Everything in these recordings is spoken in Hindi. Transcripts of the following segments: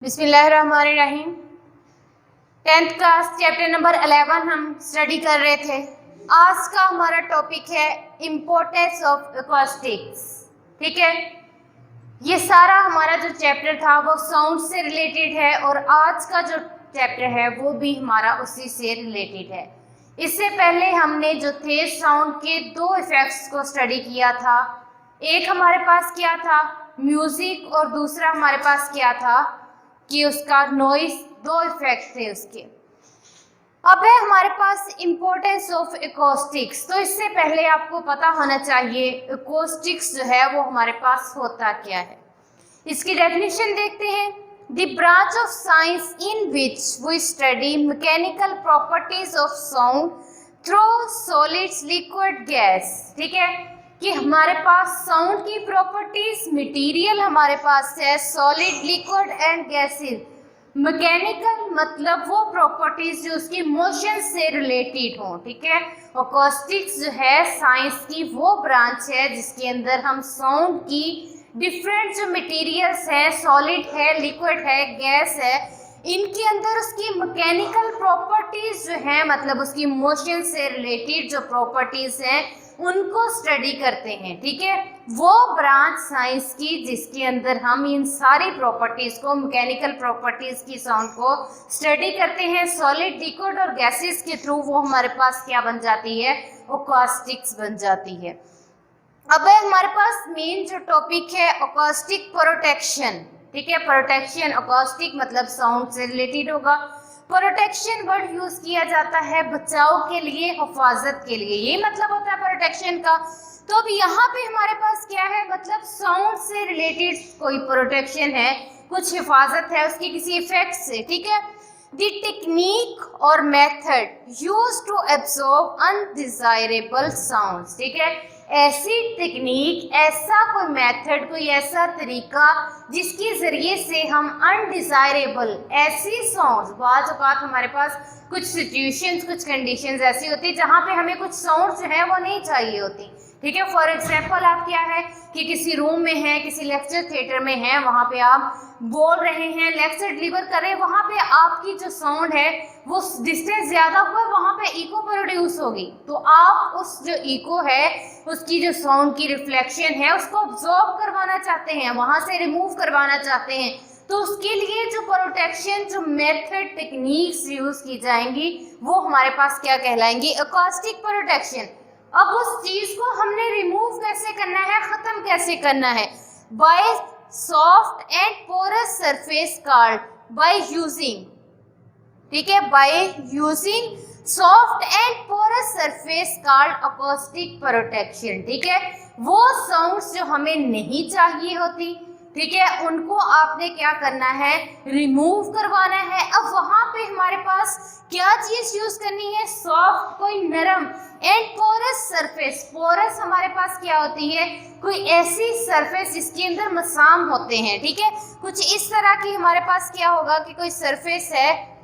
बिस्मिल्लाहिर्रहमानिर्रहीम। 10th क्लास चैप्टर नंबर 11 हम स्टडी कर रहे थे। आज का हमारा टॉपिक है इम्पोर्टेंस ऑफ एकॉस्टिक्स। ठीक है, ये सारा हमारा जो चैप्टर था वो साउंड से रिलेटेड है और आज का जो चैप्टर है वो भी हमारा उसी से रिलेटेड है। इससे पहले हमने जो थे साउंड के दो इफेक्ट्स को स्टडी किया था। एक हमारे पास क्या था, म्यूजिक, और दूसरा हमारे पास क्या था कि उसका नॉइस। दो इफेक्ट थे उसके। अब है हमारे पास इम्पोर्टेंस ऑफ एकॉस्टिक्स। तो इससे पहले आपको पता होना चाहिए एकॉस्टिक्स जो है वो हमारे पास होता क्या है। इसकी डेफिनेशन देखते हैं। The branch of science in which we study mechanical properties of sound through solids, liquid, gas. ठीक है, कि हमारे पास साउंड की प्रॉपर्टीज, मटेरियल हमारे पास है solid, liquid and gases. Mechanical मतलब वो प्रॉपर्टीज जो उसकी मोशन से रिलेटेड हो। ठीक है, एकॉस्टिक्स जो है साइंस की वो ब्रांच है जिसके अंदर हम साउंड की डिफरेंट जो मटेरियल्स हैं, सॉलिड है, लिक्विड है, गैस है, इनके अंदर उसकी मैकेनिकल प्रॉपर्टीज जो है मतलब उसकी मोशन से रिलेटेड जो प्रॉपर्टीज हैं उनको स्टडी करते हैं। ठीक है, वो ब्रांच साइंस की जिसके अंदर हम इन सारी प्रॉपर्टीज को, मैकेनिकल प्रॉपर्टीज की साउंड को स्टडी करते हैं सॉलिड, लिक्विड और गैसेस के थ्रू। वो हमारे पास क्या बन जाती है, एकॉस्टिक्स बन जाती है। अब है हमारे पास मेन जो टॉपिक है एकॉस्टिक प्रोटेक्शन। ठीक है, प्रोटेक्शन, एकॉस्टिक मतलब साउंड से रिलेटेड होगा। प्रोटेक्शन वर्ड यूज किया जाता है बचाव के लिए, हिफाजत के लिए, ये मतलब होता है प्रोटेक्शन का। तो अब यहाँ पे हमारे पास क्या है, मतलब साउंड से रिलेटेड कोई प्रोटेक्शन है, कुछ हिफाजत है उसकी किसी इफेक्ट से। ठीक है, द टेक्निक और method use to absorb undesirable sounds. ठीक है, ऐसी टेक्निक, ऐसा कोई मेथड, कोई ऐसा तरीका जिसके ज़रिए से हम अनडिज़ायरेबल ऐसी साउंड्स, बाज़ औक़ात हमारे पास कुछ सिचुएशंस, कुछ कंडीशंस ऐसी होती है जहाँ पे हमें कुछ साउंड्स जो है वो नहीं चाहिए होती। ठीक है, फॉर एग्जाम्पल आप क्या है कि किसी रूम में हैं, किसी लेक्चर थिएटर में हैं, वहाँ पे आप बोल रहे हैं, लेक्चर डिलीवर कर रहे हैं, वहाँ पे आपकी जो साउंड है वो डिस्टेंस ज़्यादा हुआ, वहाँ पे इको प्रोड्यूस होगी। तो आप उस जो इको है उसकी जो साउंड की रिफ्लेक्शन है उसको ऑब्जॉर्व करवाना चाहते हैं, वहाँ से रिमूव करवाना चाहते हैं। तो उसके लिए जो प्रोटेक्शन, जो मेथड, टेक्निक्स यूज़ की जाएंगी वो हमारे पास क्या कहलाएंगी, एकॉस्टिक प्रोटेक्शन। अब उस चीज को हमने रिमूव कैसे करना है, खत्म कैसे करना है, by soft and porous surface card, by using. ठीक है, by using soft and porous surface card acoustic protection. ठीक है, वो साउंड्स जो हमें नहीं चाहिए होती, ठीक है, उनको आपने क्या करना है, रिमूव करवाना है। अब वहां पे हमारे पास क्या चीज यूज करनी है, सॉफ्ट, कोई नरम, एंड पोरस सरफेस। पोरस हमारे पास क्या होती है, कोई ऐसी सरफेस जिसके अंदर मसाम होते हैं। ठीक है, कुछ इस तरह की हमारे पास क्या होगा कि कोई सरफेस है,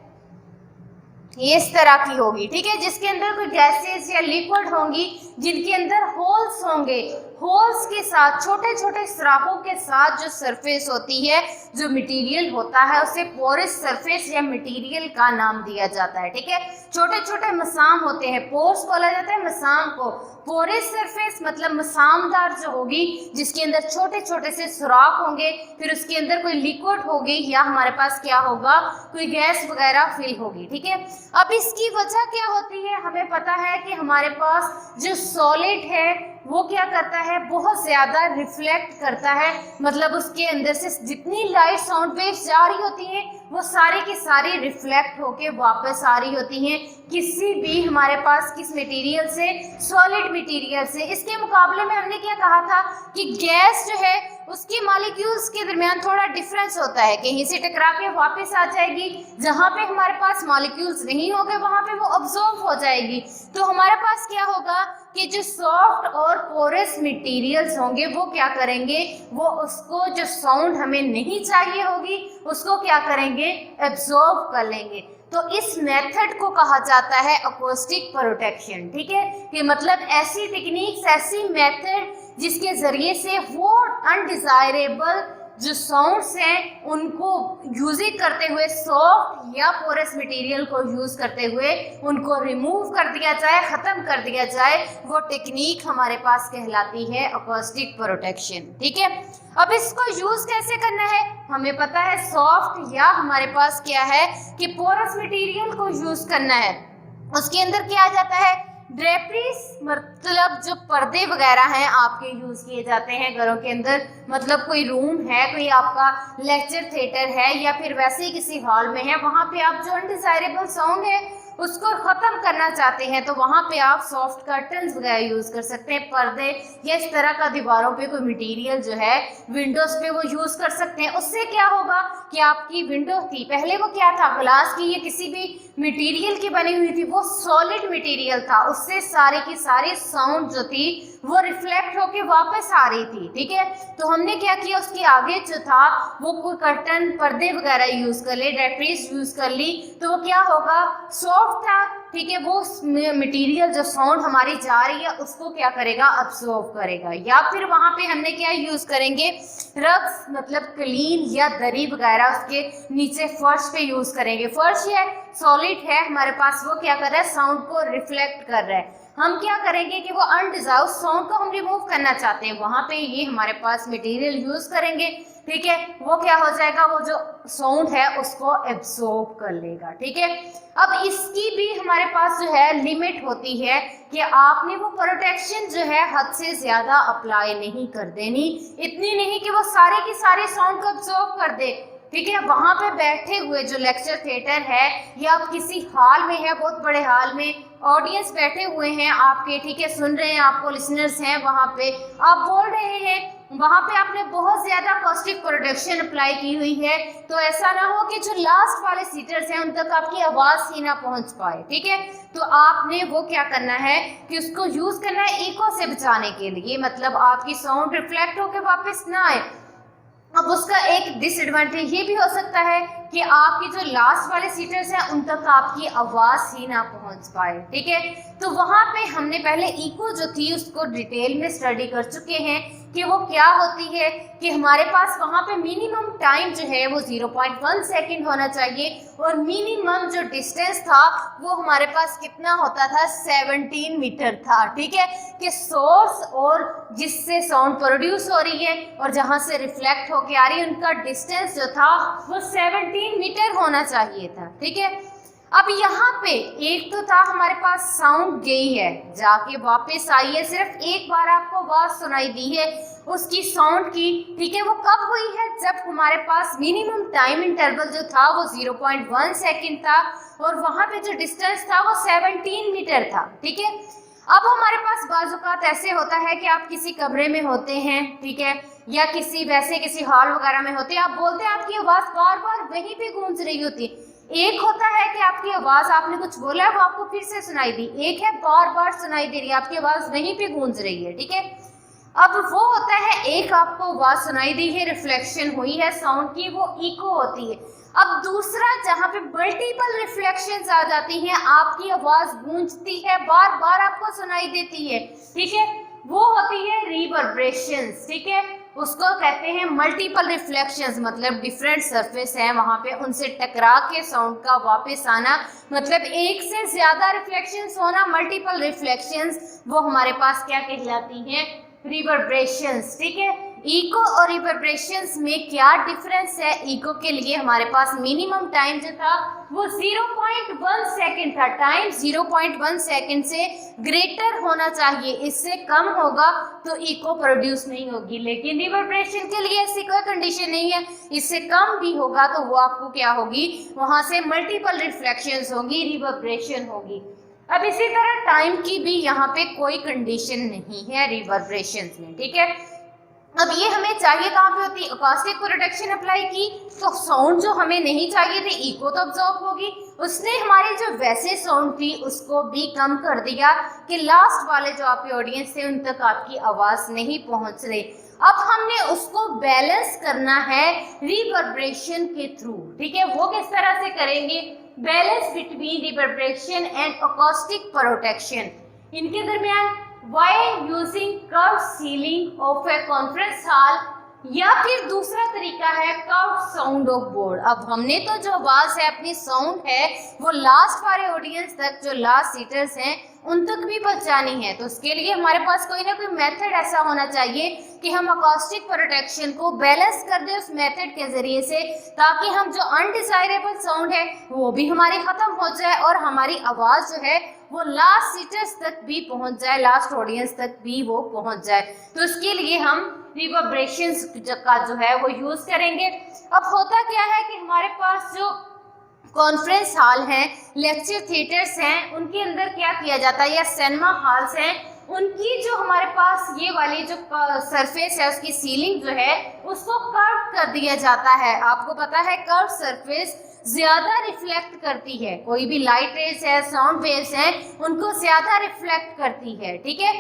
ये इस तरह की होगी। ठीक है, जिसके अंदर कोई गैसेस या लिक्विड होंगी, जिनके अंदर होल्स होंगे, होल्स के साथ, छोटे छोटे सुराखों के साथ जो सरफेस होती है, जो मटेरियल होता है, उसे पोरस सरफेस या मटेरियल का नाम दिया जाता है। ठीक है, छोटे छोटे मसाम होते हैं, पोर्स बोला जाता है मसाम को। पोरस सरफेस मतलब मसामदार जो होगी, जिसके अंदर छोटे छोटे से सुराख होंगे, फिर उसके अंदर कोई लिक्विड होगी या हमारे पास क्या होगा, कोई गैस वगैरह फिल होगी। ठीक है, अब इसकी वजह क्या होती है, हमें पता है कि हमारे पास जो सॉलिड है वो क्या करता है, बहुत ज़्यादा रिफ्लेक्ट करता है, मतलब उसके अंदर से जितनी लाइट साउंड वेव्स जा रही होती हैं वो सारी की सारी रिफ्लेक्ट होके वापस आ रही होती हैं किसी भी हमारे पास किस मटेरियल से, सॉलिड मटेरियल से। इसके मुकाबले में हमने क्या कहा था कि गैस जो है उसके मॉलिक्यूल्स के दरमियान थोड़ा डिफरेंस होता है, कहीं से टकरा के वापस आ जाएगी, जहाँ पे हमारे पास मॉलिक्यूल्स नहीं होंगे वहाँ पे वो ऑब्जॉर्व हो जाएगी। तो हमारे पास क्या होगा कि जो सॉफ्ट और पोरस मटेरियल्स होंगे वो क्या करेंगे, वो उसको जो साउंड हमें नहीं चाहिए होगी उसको क्या करेंगे, एब्जॉर्व कर लेंगे। तो इस मेथड को कहा जाता है एकॉस्टिक प्रोटेक्शन। ठीक है, कि मतलब ऐसी टेक्निक्स, ऐसी मेथड जिसके ज़रिए से वो अनडिज़ायरेबल जो साउंड्स हैं उनको यूजिंग करते हुए सॉफ्ट या पोरस मटेरियल को यूज करते हुए उनको रिमूव कर दिया जाए, खत्म कर दिया जाए, वो टेक्निक हमारे पास कहलाती है अकॉस्टिक प्रोटेक्शन। ठीक है, अब इसको यूज कैसे करना है, हमें पता है सॉफ्ट या हमारे पास क्या है कि पोरस मटेरियल को यूज करना है। उसके अंदर क्या आ जाता है, ड्रेपरीज, मतलब जो पर्दे वगैरह हैं आपके यूज किए जाते हैं घरों के अंदर, मतलब कोई रूम है, कोई आपका लेक्चर थिएटर है या फिर वैसे ही किसी हॉल में है, वहां पे आप जो अनडिजायरेबल साउंड है उसको खत्म करना चाहते हैं तो वहां पे आप सॉफ्ट कर्टन्स वगैरह यूज कर सकते हैं, पर्दे या इस तरह का दीवारों पे कोई मटेरियल जो है विंडोज पे वो यूज कर सकते हैं। उससे क्या होगा कि आपकी विंडो थी, पहले वो क्या था, ग्लास की या किसी भी मटेरियल की बनी हुई थी, वो सॉलिड मटेरियल था, उससे सारे की सारी साउंड जो थी वो रिफ्लेक्ट होके वापस आ रही थी। ठीक है, तो हमने क्या किया, उसके आगे जो था वो कोई कर्टन, पर्दे वगैरह यूज कर ले, ड्रेपरीज यूज कर ली, तो वो क्या होगा, सॉफ्ट था। ठीक है, वो मटेरियल जो साउंड हमारी जा रही है उसको क्या करेगा, अब्सॉर्ब करेगा। या फिर वहां पे हमने क्या यूज करेंगे, रग्स, मतलब क्लीन या दरी वगैरह उसके नीचे फर्श पे यूज करेंगे। फर्श है, सॉलिड है हमारे पास, वो क्या कर रहा है, साउंड को रिफ्लेक्ट कर रहा है। हम क्या करेंगे कि वो अनडिजायर्ड साउंड को हम रिमूव करना चाहते हैं, वहां पे ये हमारे पास मटेरियल यूज करेंगे। ठीक है, वो क्या हो जाएगा, वो जो साउंड है उसको एब्सॉर्ब कर लेगा। ठीक है, अब इसकी भी हमारे पास जो है लिमिट होती है कि आपने वो प्रोटेक्शन जो है हद से ज्यादा अप्लाई नहीं कर देनी, इतनी नहीं कि वो सारे की सारे साउंड को एब्सॉर्ब कर दे। ठीक है, वहां पे बैठे हुए जो लेक्चर थिएटर है या आप किसी हॉल में है, बहुत बड़े हॉल में ऑडियंस बैठे हुए हैं आपके, ठीक है, सुन रहे हैं आपको, लिसनर्स हैं, वहां पे आप बोल रहे हैं, वहां पे आपने बहुत ज्यादा अकॉस्टिक प्रोटेक्शन अप्लाई की हुई है, तो ऐसा ना हो कि जो लास्ट वाले सीटर्स हैं उन तक आपकी आवाज ही ना पहुंच पाए। ठीक है, तो आपने वो क्या करना है कि उसको यूज करना है इको से बचाने के लिए, मतलब आपकी साउंड रिफ्लेक्ट होकर वापस ना आए। अब उसका एक डिसएडवांटेज ये भी हो सकता है कि आपकी जो लास्ट वाले सीटर्स हैं उन तक आपकी आवाज ही ना पहुंच पाए। ठीक है, तो वहां पे हमने पहले इको जो थी उसको डिटेल में स्टडी कर चुके हैं कि वो क्या होती है, कि हमारे पास वहां पे मिनिमम टाइम जो है वो 0.1 सेकेंड होना चाहिए और मिनिमम जो डिस्टेंस था वो हमारे पास कितना होता था, 17 मीटर था। ठीक है, कि सोर्स और जिससे साउंड प्रोड्यूस हो रही है और जहां से रिफ्लेक्ट होके आ रही है उनका डिस्टेंस जो था वो 17 मीटर होना चाहिए था। ठीक है, अब यहाँ पे एक तो था हमारे पास साउंड गई है, जाके वापस आई है, सिर्फ एक बार आपको आवाज सुनाई दी है उसकी साउंड की। ठीक है, वो कब हुई है, जब हमारे पास मिनिमम टाइम इंटरवल जो था वो 0.1 सेकेंड था और वहां पे जो डिस्टेंस था वो 17 मीटर था। ठीक है, अब हमारे पास बाजुकात ऐसे होता है कि आप किसी कमरे में होते हैं, ठीक है, या किसी वैसे किसी हॉल वगैरह में होते हैं, आप बोलते हैं, आपकी आवाज बार बार वहीं पे गूंज रही होती। एक होता है कि आपकी आवाज, आपने कुछ बोला है वो आपको फिर से सुनाई दी, एक है बार बार सुनाई दे रही है, आपकी आवाज वहीं पे गूंज रही है। ठीक है, अब वो होता है, एक आपको आवाज सुनाई दी है, रिफ्लेक्शन हुई है साउंड की, वो इको होती है। अब दूसरा जहाँ पे मल्टीपल रिफ्लेक्शंस आ जाती हैं, आपकी आवाज गूंजती है, बार बार आपको सुनाई देती है। ठीक है, वो होती है रिवर्बरेशंस। ठीक है, उसको कहते हैं मल्टीपल रिफ्लेक्शंस, मतलब डिफरेंट सरफेस है वहां पे, उनसे टकरा के साउंड का वापस आना, मतलब एक से ज्यादा रिफ्लेक्शंस होना, मल्टीपल रिफ्लेक्शंस, वो हमारे पास क्या कहलाती हैं, रिवर्बरेशंस। ठीक है, इको और रिवर्बरेशंस में क्या डिफरेंस है, इको के लिए हमारे पास मिनिमम टाइम जो था वो 0.1 सेकेंड था, टाइम 0.1 सेकेंड से ग्रेटर होना चाहिए, इससे कम होगा तो इको प्रोड्यूस नहीं होगी। लेकिन रिवर्बरेशन के लिए ऐसी कोई कंडीशन नहीं है, इससे कम भी होगा तो वो आपको क्या होगी, वहां से मल्टीपल रिफ्लेक्शंस होंगी, रिवर्बरेशन होगी। अब इसी तरह टाइम की भी यहाँ पे कोई कंडीशन नहीं है रिवर्बरेशंस में। ठीक है, अब ये हमें चाहिए कहाँ पे होती है, अकॉस्टिक प्रोटेक्शन अप्लाई की तो साउंड जो हमें नहीं चाहिए थे, इको तो अब्जॉर्ब होगी, उसने हमारी जो वैसे साउंड थी उसको भी कम कर दिया कि लास्ट वाले जो आपके ऑडियंस थे उन तक आपकी आवाज नहीं पहुंच रही। अब हमने उसको बैलेंस करना है रिवर्बरेशन के थ्रू। ठीक है, वो किस तरह से करेंगे, balance between reverberation and acoustic protection, इनके दरमियान while using curved ceiling of a conference hall या फिर दूसरा तरीका है कर्व साउंड ऑफ बोर्ड। अब हमने तो जो आवाज है अपनी साउंड है वो लास्ट वाले ऑडियंस तक, जो लास्ट सीटर्स हैं उन तक भी पहुंचानी है। तो उसके लिए हमारे पास कोई ना कोई मेथड ऐसा होना चाहिए कि हम अकॉस्टिक प्रोटेक्शन को बैलेंस कर दें उस मेथड के जरिए से, ताकि हम जो अनडिजायरेबल साउंड है वो भी हमारी खत्म हो जाए और हमारी आवाज जो है वो लास्ट सीटर्स तक भी पहुंच जाए, लास्ट ऑडियंस तक भी वो पहुंच जाए। तो इसके लिए हम रिवर्बरेशंस का जो है वो यूज करेंगे। अब होता क्या है कि हमारे पास जो कॉन्फ्रेंस हॉल हैं, लेक्चर थिएटर्स हैं, उनके अंदर क्या किया जाता है, या सिनेमा हॉल्स हैं, उनकी जो हमारे पास ये वाली जो सरफेस है उसकी सीलिंग जो है उसको कर्व कर दिया जाता है। आपको पता है कर्व सरफेस ज्यादा रिफ्लेक्ट करती है, कोई भी लाइट रेज है, साउंड वेव्स हैं, उनको ज्यादा रिफ्लेक्ट करती है। ठीक है,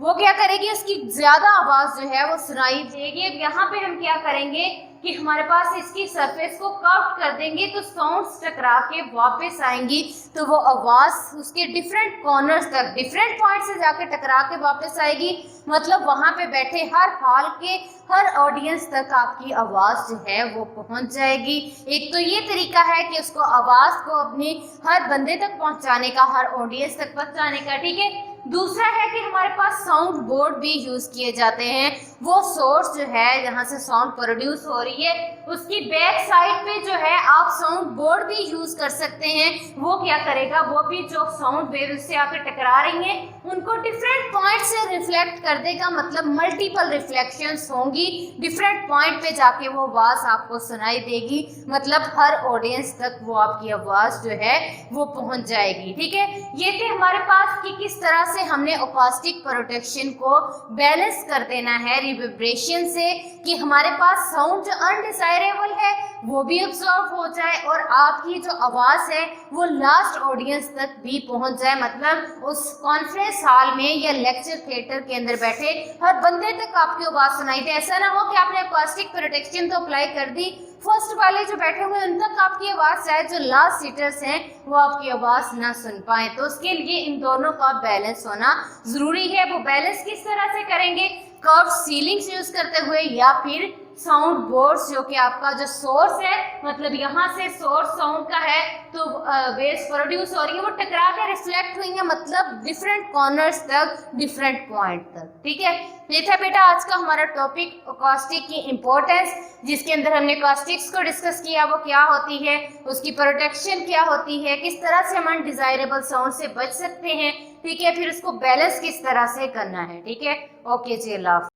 वो क्या करेगी, उसकी ज्यादा आवाज जो है वो सुनाई देगी। अब यहाँ पे हम क्या करेंगे कि हमारे पास इसकी सरफेस को कर्व कर देंगे तो साउंड्स टकरा के वापस आएंगी, तो वो आवाज उसके डिफरेंट कॉर्नर्स तक, डिफरेंट पॉइंट से जाके टकरा के वापस आएगी। मतलब वहां पे बैठे हर हॉल के हर ऑडियंस तक आपकी आवाज जो है वो पहुंच जाएगी। एक तो ये तरीका है कि उसको आवाज को अपनी हर बंदे तक पहुंचाने का, हर ऑडियंस तक पहुंचाने का। ठीक है, दूसरा है कि हमारे पास साउंड बोर्ड भी यूज किए जाते हैं। वो सोर्स जो है जहाँ से साउंड प्रोड्यूस हो रही है उसकी बैक साइड पे जो है आप साउंड बोर्ड भी यूज कर सकते हैं। वो क्या करेगा, वो भी जो साउंड वेव उससे आकर टकरा रही हैं उनको डिफरेंट पॉइंट से रिफ्लेक्ट कर देगा। मतलब मल्टीपल रिफ्लेक्शंस होंगी, डिफरेंट पॉइंट पे जाके वो आवाज आपको सुनाई देगी। मतलब हर ऑडियंस तक वो आपकी आवाज जो है वो पहुंच जाएगी। ठीक है, ये थे हमारे पास कि किस तरह से हमने अकॉस्टिक प्रोटेक्शन को बैलेंस कर देना है रिवर्बरेशन से, कि हमारे पास साउंड जो अनडिजायरेबल है वो भी अब्सॉर्ब हो जाए और आपकी जो आवाज है वो लास्ट ऑडियंस तक भी पहुंच जाए। मतलब उस कॉन्फ्रेंस हॉल में या लेक्चर थिएटर के अंदर बैठे हर बंदे तक आपकी आवाज सुनाई दे। ऐसा ना हो कि आपने अकॉस्टिक प्रोटेक्शन तो अप्लाई कर दी, फर्स्ट वाले जो बैठे हुए उन तक आपकी आवाज जाए, जो लास्ट सीटर्स हैं वो आपकी आवाज ना सुन पाए। तो उसके लिए इन दोनों का बैलेंस होना जरूरी है। वो बैलेंस किस तरह से करेंगे, कर्व सीलिंग्स यूज करते हुए या फिर साउंड बोर्ड्स, जो कि आपका जो सोर्स है, मतलब यहाँ से सोर्स साउंड का है तो वेव्स प्रोड्यूस हो रही है, वो टकरा के रिफ्लेक्ट हुई है, मतलब डिफरेंट कॉर्नर्स तक, डिफरेंट पॉइंट तक। ठीक है, ये था बेटा आज का हमारा टॉपिक अकॉस्टिक की इम्पोर्टेंस, जिसके अंदर हमने अकॉस्टिक्स को डिस्कस किया, वो क्या होती है, उसकी प्रोटेक्शन क्या होती है, किस तरह से हम अनडिजायरेबल साउंड से बच सकते हैं। ठीक है, फिर उसको बैलेंस किस तरह से करना है। ठीक है, ओके जी, अल्लाह।